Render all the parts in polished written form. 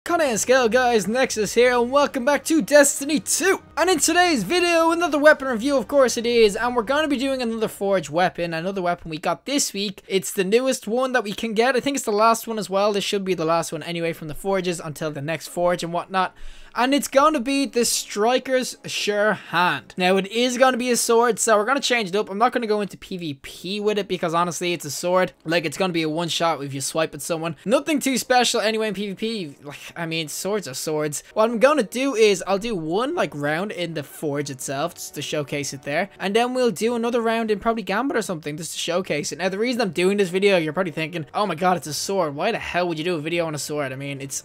Connie and Scale guys, Nexas here and welcome back to Destiny 2. And in today's video, another weapon review, of course it is, and we're going to be doing another forge weapon, another weapon we got this week. It's the newest one that we can get. I think it's the last one as well. This should be the last one anyway from the forges until the next forge and whatnot. And it's going to be the STRYKER'S SURE-HAND. Now, it is going to be a sword, so we're going to change it up. I'm not going to go into PvP with it because, honestly, it's a sword. Like, it's going to be a one-shot if you swipe at someone. Nothing too special anyway in PvP. Like, I mean, swords are swords. What I'm going to do is I'll do one, like, round in the forge itself just to showcase it there. And then we'll do another round in probably Gambit or something just to showcase it. Now, the reason I'm doing this video, you're probably thinking, oh my god, it's a sword. Why the hell would you do a video on a sword? I mean, it's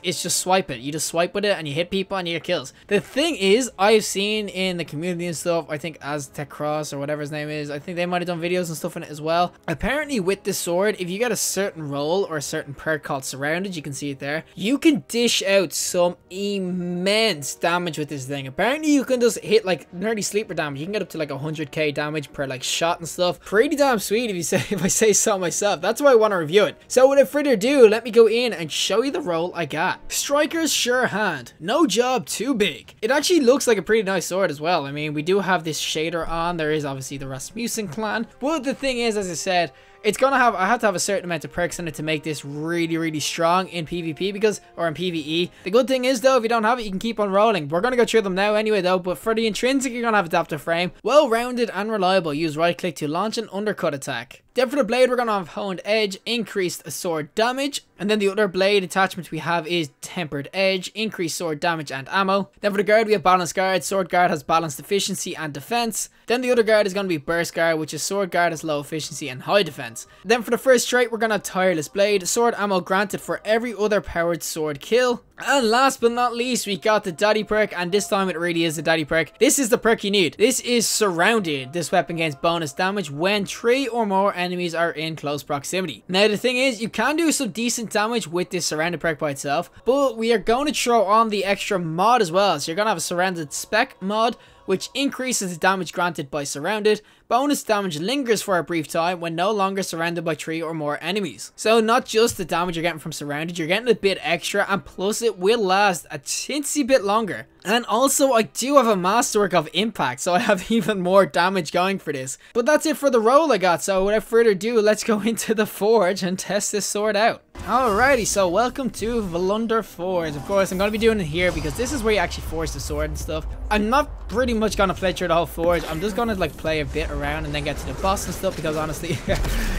just swipe it. You just swipe with it and you hit people and you get kills. The thing is, I've seen in the community and stuff, I think Aztec Cross or whatever his name is, I think they might have done videos and stuff in it as well. Apparently with this sword, if you get a certain role or a certain perk called Surrounded, you can see it there, you can dish out some immense damage with this thing. Apparently you can just hit like nearly sleeper damage. You can get up to like 100k damage per like shot and stuff. Pretty damn sweet if I say so myself. That's why I want to review it. So without further ado, let me go in and show you the role I got. STRYKER'S SURE-HAND. No job too big. It actually looks like a pretty nice sword as well. I mean, we do have this shader on. There is obviously the Rasmussen clan. But the thing is, as I said, it's gonna have, I have to have a certain amount of perks in it to make this really strong in PvP or in PvE. The good thing is though, if you don't have it, you can keep on rolling. We're gonna go through them now anyway though, but for the intrinsic, you're gonna have adaptive frame. Well-rounded and reliable. Use right click to launch an undercut attack. Then for the blade, we're gonna have honed edge, increased sword damage. And then the other blade attachment we have is tempered edge, increased sword damage and ammo. Then for the guard, we have balanced guard. Sword guard has balanced efficiency and defense. Then the other guard is gonna be burst guard, which is sword guard has low efficiency and high defense. Then for the first trait, we're gonna have tireless blade. Sword ammo granted for every other powered sword kill. And last but not least, we got the daddy perk, and this time it really is the daddy perk. This is the perk you need. This is Surrounded. This weapon gains bonus damage when 3 or more enemies are in close proximity. Now the thing is, you can do some decent damage with this Surrounded perk by itself, but we are going to throw on the extra mod as well. So you're going to have a Surrounded spec mod, which increases the damage granted by Surrounded. Bonus damage lingers for a brief time when no longer surrounded by 3 or more enemies. So not just the damage you're getting from Surrounded, you're getting a bit extra, and plus it will last a teensy bit longer. And also I do have a masterwork of impact, so I have even more damage going for this. But that's it for the role I got, so without further ado, let's go into the forge and test this sword out. Alrighty, so welcome to Volunder Forge. Of course, I'm going to be doing it here because this is where you actually forge the sword and stuff. I'm not pretty much going to play through the whole forge. I'm just going to like play a bit around and then get to the boss and stuff because honestly,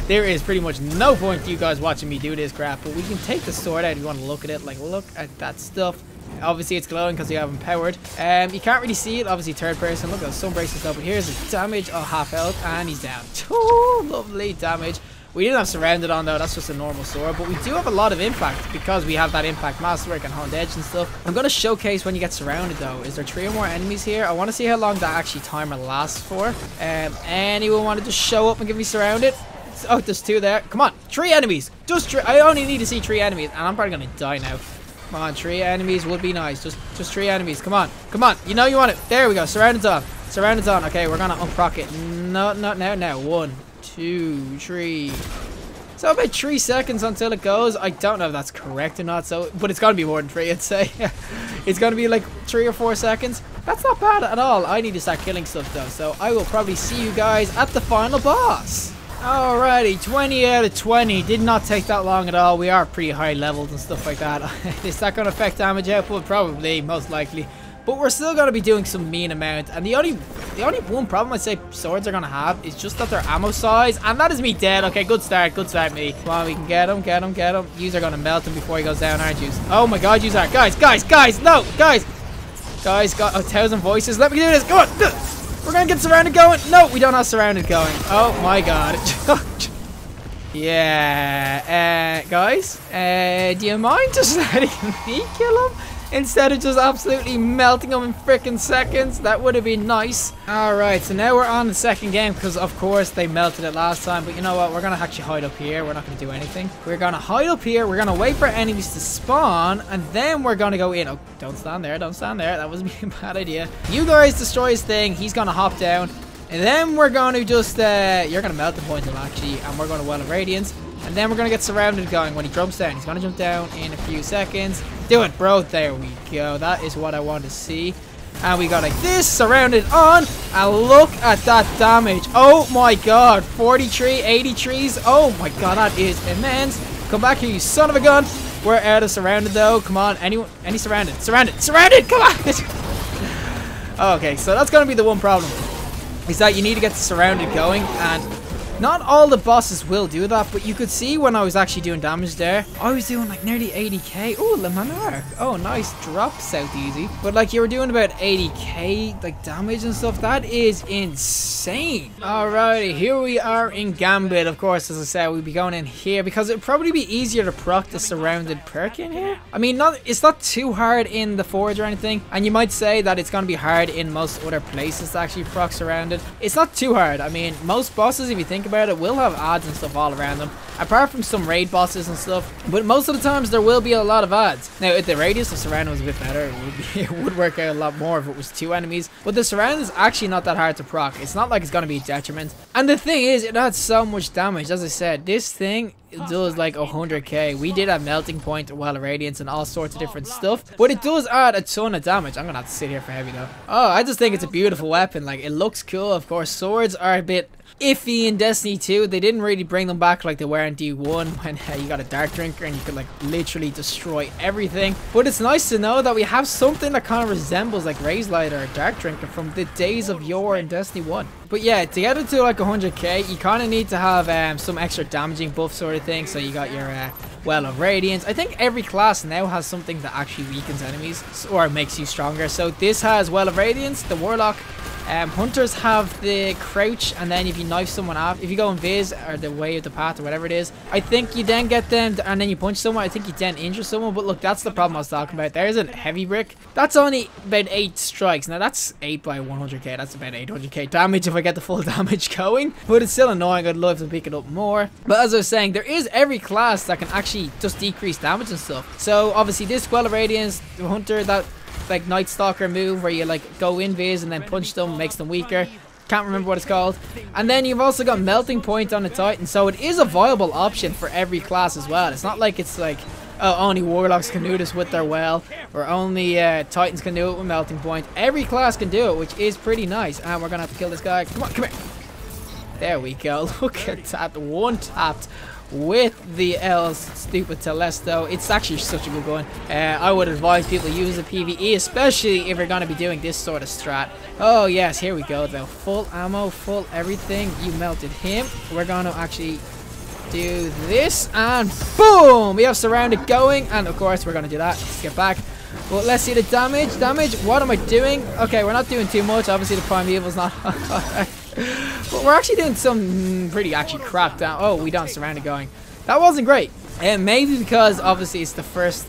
there is pretty much no point to you guys watching me do this crap. But we can take the sword out if you want to look at it. Like, look at that stuff. Obviously it's glowing because you have them powered. You can't really see it, obviously third person. Look at some braces though, but here's the damage. Oh, half health, and he's down. Oh, lovely damage. We didn't have Surrounded on though, that's just a normal sword, but we do have a lot of impact because we have that impact masterwork and honed edge and stuff. I'm going to showcase when you get surrounded though. Is there 3 or more enemies here? I want to see how long that actually timer lasts for. Anyone want to just show up and get me surrounded? Oh, there's 2 there. Come on, 3 enemies. Just 3. I only need to see 3 enemies, and I'm probably going to die now. Come on, 3 enemies would be nice. Just 3 enemies. Come on. Come on. You know you want it. There we go. Surrounded's on. Surrounded's on. Okay, we're going to unproc it. No, not now. 1, 2, 3. So about 3 seconds until it goes. I don't know if that's correct or not. So, but it's got to be more than 3, I'd say. It's going to be like 3 or 4 seconds. That's not bad at all. I need to start killing stuff though. So I will probably see you guys at the final boss. Alrighty, 20 out of 20. Did not take that long at all. We are pretty high leveled and stuff like that. Is that going to affect damage output? Probably, most likely. But we're still going to be doing some mean amount. And the only one problem I'd say swords are going to have is just that their ammo size. And that is me dead. Okay, good start me. Come on, we can get him. Yous are going to melt him before he goes down, aren't you? Oh my god, yous are. Guys, no, guys. Guys, got 1,000 voices. Let me do this. Come on. We're going to get Surrounded going. No, we don't have Surrounded going. Oh my god. Yeah. Guys, do you mind just letting me kill him? Instead of just absolutely melting them in freaking seconds. That would have been nice. Alright, so now we're on the second game because of course they melted it last time. But you know what, we're going to actually hide up here. We're not going to do anything. We're going to hide up here. We're going to wait for enemies to spawn. And then we're going to go in. Oh, don't stand there. That was a bad idea. You guys destroy his thing. He's going to hop down. And then we're going to just, you're going to melt the point him actually. And we're going to Well of Radiance. And then we're going to get Surrounded going when he jumps down. He's going to jump down in a few seconds. Do it, bro. There we go. That is what I want to see. And we got like this, surrounded on. And look at that damage. Oh my god. 43, 80 trees. Oh my god, that is immense. Come back here, you son of a gun. We're out of surrounded though. Come on. Anyone? Any surrounded? Surrounded. Surrounded. Come on. Okay, so that's going to be the one problem. Is that you need to get the surrounded going. And not all the bosses will do that, but you could see when I was actually doing damage there, I was doing like nearly 80k. Oh, Le Monarch. Oh, nice drop, South Easy. But like you were doing about 80k like damage and stuff. That is insane. Alrighty, here we are in Gambit. Of course, as I said, we'll be going in here because it'd probably be easier to proc the surrounded perk in here. I mean, it's not too hard in the Forge or anything, and you might say that it's going to be hard in most other places to actually proc surrounded. It's not too hard. I mean, most bosses, if you think about it, will have ads and stuff all around them, apart from some raid bosses and stuff, but most of the times there will be a lot of ads. Now, if the radius of surround was a bit better, it would work out a lot more if it was 2 enemies, but the surround is actually not that hard to proc. It's not like it's going to be a detriment, and the thing is, it adds so much damage. As I said, this thing, it does like 100k. We did have melting point, well of radiance, and all sorts of different stuff, but it does add a ton of damage. I'm gonna have to sit here for heavy though. Oh, I just think it's a beautiful weapon. Like, it looks cool. Of course, swords are a bit iffy in Destiny 2. They didn't really bring them back like they were in D1 when you got a Dark Drinker and you could like literally destroy everything. But it's nice to know that we have something that kind of resembles like Raze Lighter or Dark Drinker from the days of yore in Destiny 1. But yeah, to get it to like 100k, you kind of need to have some extra damaging buff sort of thing. So you got your Well of Radiance. I think every class now has something that actually weakens enemies or makes you stronger. So this has Well of Radiance, the Warlock. Hunters have the crouch, and then if you knife someone off, if you go invis or the way of the path or whatever it is, I think you then get them and then you punch someone. I think you then injure someone. But look, that's the problem I was talking about. There's a heavy brick. That's only about 8 strikes. Now that's 8 by 100k. That's about 800k damage if I get the full damage going. But it's still annoying. I'd love to pick it up more. But as I was saying, there is every class that can actually just decrease damage and stuff. So obviously this Well of Radiance, the Hunter, that like Night Stalker move where you like go invis and then punch them, makes them weaker. Can't remember what it's called. And then you've also got Melting Point on the Titan, so it is a viable option for every class as well. It's not like it's like, oh, only Warlocks can do this with their Well, or only Titans can do it with Melting Point. Every class can do it, which is pretty nice. And we're gonna have to kill this guy. Come on, come here. There we go. Look at that, one tapped with the L's stupid Telesto. It's actually such a good gun. I would advise people use a PvE, especially if you're going to be doing this sort of strat. Oh yes, here we go though. Full ammo, full everything. You melted him. We're going to actually do this, and boom! We have surrounded going, and of course we're going to do that. Let's get back. Well, let's see the damage. What am I doing? Okay, we're not doing too much. Obviously the Primeval's not but we're actually doing some pretty actually crap down. Oh, we don't surround it going. That wasn't great. And maybe because obviously it's the first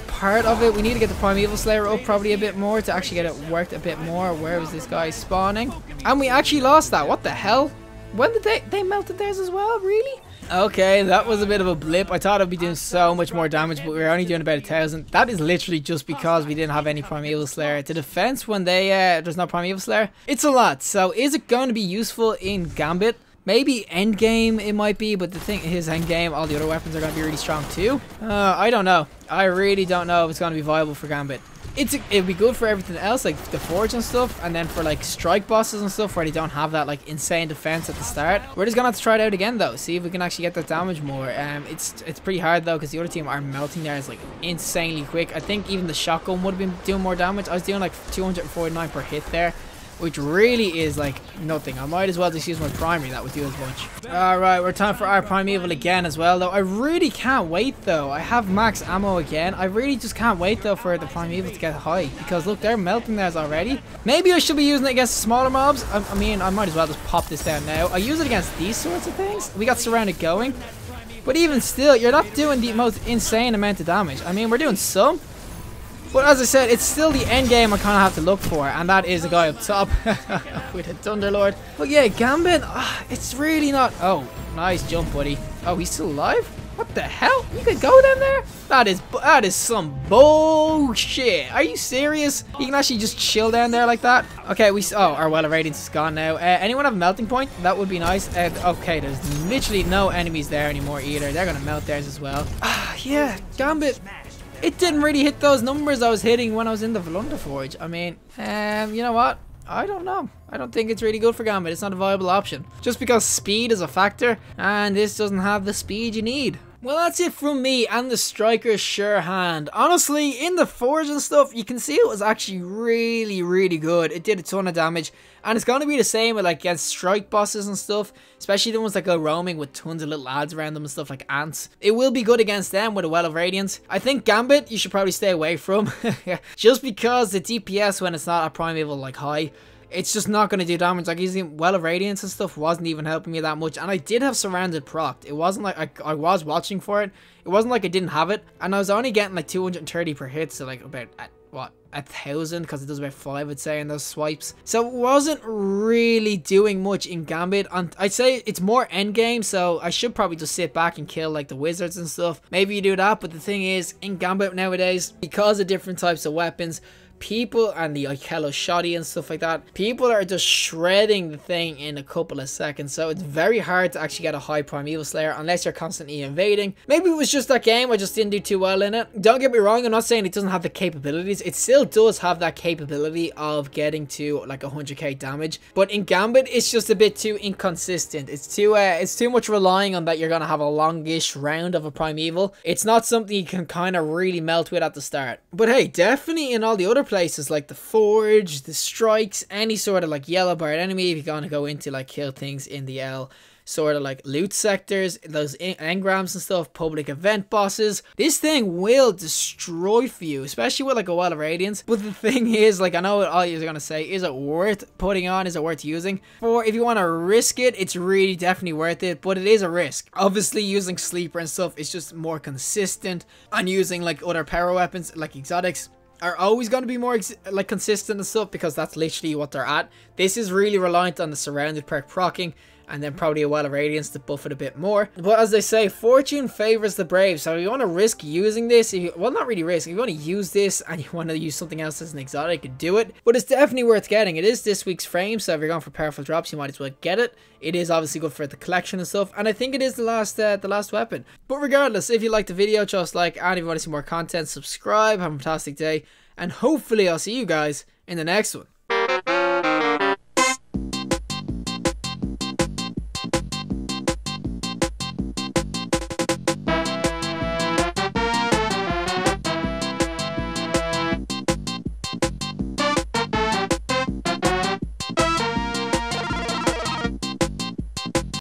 part of it. We need to get the Primeval Slayer up probably a bit more to actually get it worked a bit more. Where was this guy spawning? And we actually lost that. What the hell? When did they melted theirs as well? Really? Okay, that was a bit of a blip. I thought I'd be doing so much more damage, but we were only doing about 1,000. That is literally just because we didn't have any Primeval Slayer. The defense when there's no Primeval Slayer, it's a lot. So is it going to be useful in Gambit? Maybe endgame it might be, but the thing is, endgame, all the other weapons are going to be really strong too. I don't know. I really don't know if it's going to be viable for Gambit. It'd be good for everything else, like the Forge and stuff, and then for like strike bosses and stuff where they don't have that like insane defense at the start. We're just gonna have to try it out again though, see if we can actually get that damage more. It's pretty hard though because the other team are melting there. It's like insanely quick. I think even the shotgun would have been doing more damage. I was doing like 249 per hit there, which really is like nothing. I might as well just use my primary, that would do as much. Alright, we're time for our Primeval again as well though. I really can't wait though. I have max ammo again. I really just can't wait though for the Primeval to get high, because look, they're melting theirs already. Maybe I should be using it against smaller mobs. I mean, I might as well just pop this down now. I use it against these sorts of things. We got surrounded going, but even still, you're not doing the most insane amount of damage. I mean, we're doing some, but as I said, it's still the end game I kind of have to look for, and that is a guy up top with a Thunderlord. But yeah, Gambit, it's really not... Oh, nice jump, buddy. Oh, he's still alive? What the hell? You could go down there? That is some bullshit. Are you serious? You can actually just chill down there like that? Okay, our Well of Radiance is gone now. Anyone have a melting point? That would be nice. Okay, there's literally no enemies there anymore either. They're gonna melt theirs as well. Yeah, Gambit. it didn't really hit those numbers I was hitting when I was in the Forge. I mean, you know what? I don't know. I don't think it's really good for Gambit. It's not a viable option. Just because speed is a factor, and this doesn't have the speed you need. Well, that's it from me and the Striker's Sure-Hand. Honestly, in the Forge and stuff, you can see it was actually really good. It did a ton of damage, and it's going to be the same with like against strike bosses and stuff, especially the ones that go roaming with tons of little ads around them and stuff like ants. It will be good against them with a Well of Radiance. I think Gambit you should probably stay away from, just because the DPS when it's not at primeval like high, it's just not going to do damage. Like using Well of Radiance and stuff wasn't even helping me that much. And I did have Surrounded procced. It wasn't like I was watching for it. It wasn't like I didn't have it. And I was only getting like 230 per hit. So like about, what, 1,000? Because it does about 5, I'd say, in those swipes. So it wasn't really doing much in Gambit. And I'd say it's more endgame. So I should probably just sit back and kill like the wizards and stuff. Maybe you do that. But the thing is, in Gambit nowadays, because of different types of weapons, people and the Hello Shoddy and stuff like that, people are just shredding the thing in a couple of seconds. So it's very hard to actually get a high Primeval Slayer unless you're constantly invading. Maybe it was just that game, I just didn't do too well in it. Don't get me wrong, I'm not saying it doesn't have the capabilities. It still does have that capability of getting to like 100k damage, but in Gambit it's just a bit too inconsistent. It's too much relying on that you're gonna have a longish round of a Primeval. It's not something you can kind of really melt with at the start. But hey, definitely in all the other places like the Forge, the Strikes, any sort of like yellow barred enemy, if you're gonna go into like kill things in the L sort of like loot sectors, those engrams and stuff, public event bosses, this thing will destroy for you, especially with like a Well of Radiance. But the thing is, like, I know what all you're gonna say, is it worth putting on, is it worth using? For if you want to risk it, it's really definitely worth it, but it is a risk. Obviously using Sleeper and stuff is just more consistent, and using like other power weapons like exotics are always going to be more like consistent and stuff, because that's literally what they're at. This is really reliant on the Surrounded perk proccing, and then probably a Well of Radiance to buff it a bit more. But as they say, fortune favors the brave. So if you want to risk using this, well, not really risk, if you want to use this and you want to use something else as an exotic, you can do it. But it's definitely worth getting. It is this week's frame, so if you're going for powerful drops, you might as well get it. It is obviously good for the collection and stuff, and I think it is the last weapon. But regardless, if you liked the video, just like, and if you want to see more content, subscribe. Have a fantastic day, and hopefully I'll see you guys in the next one.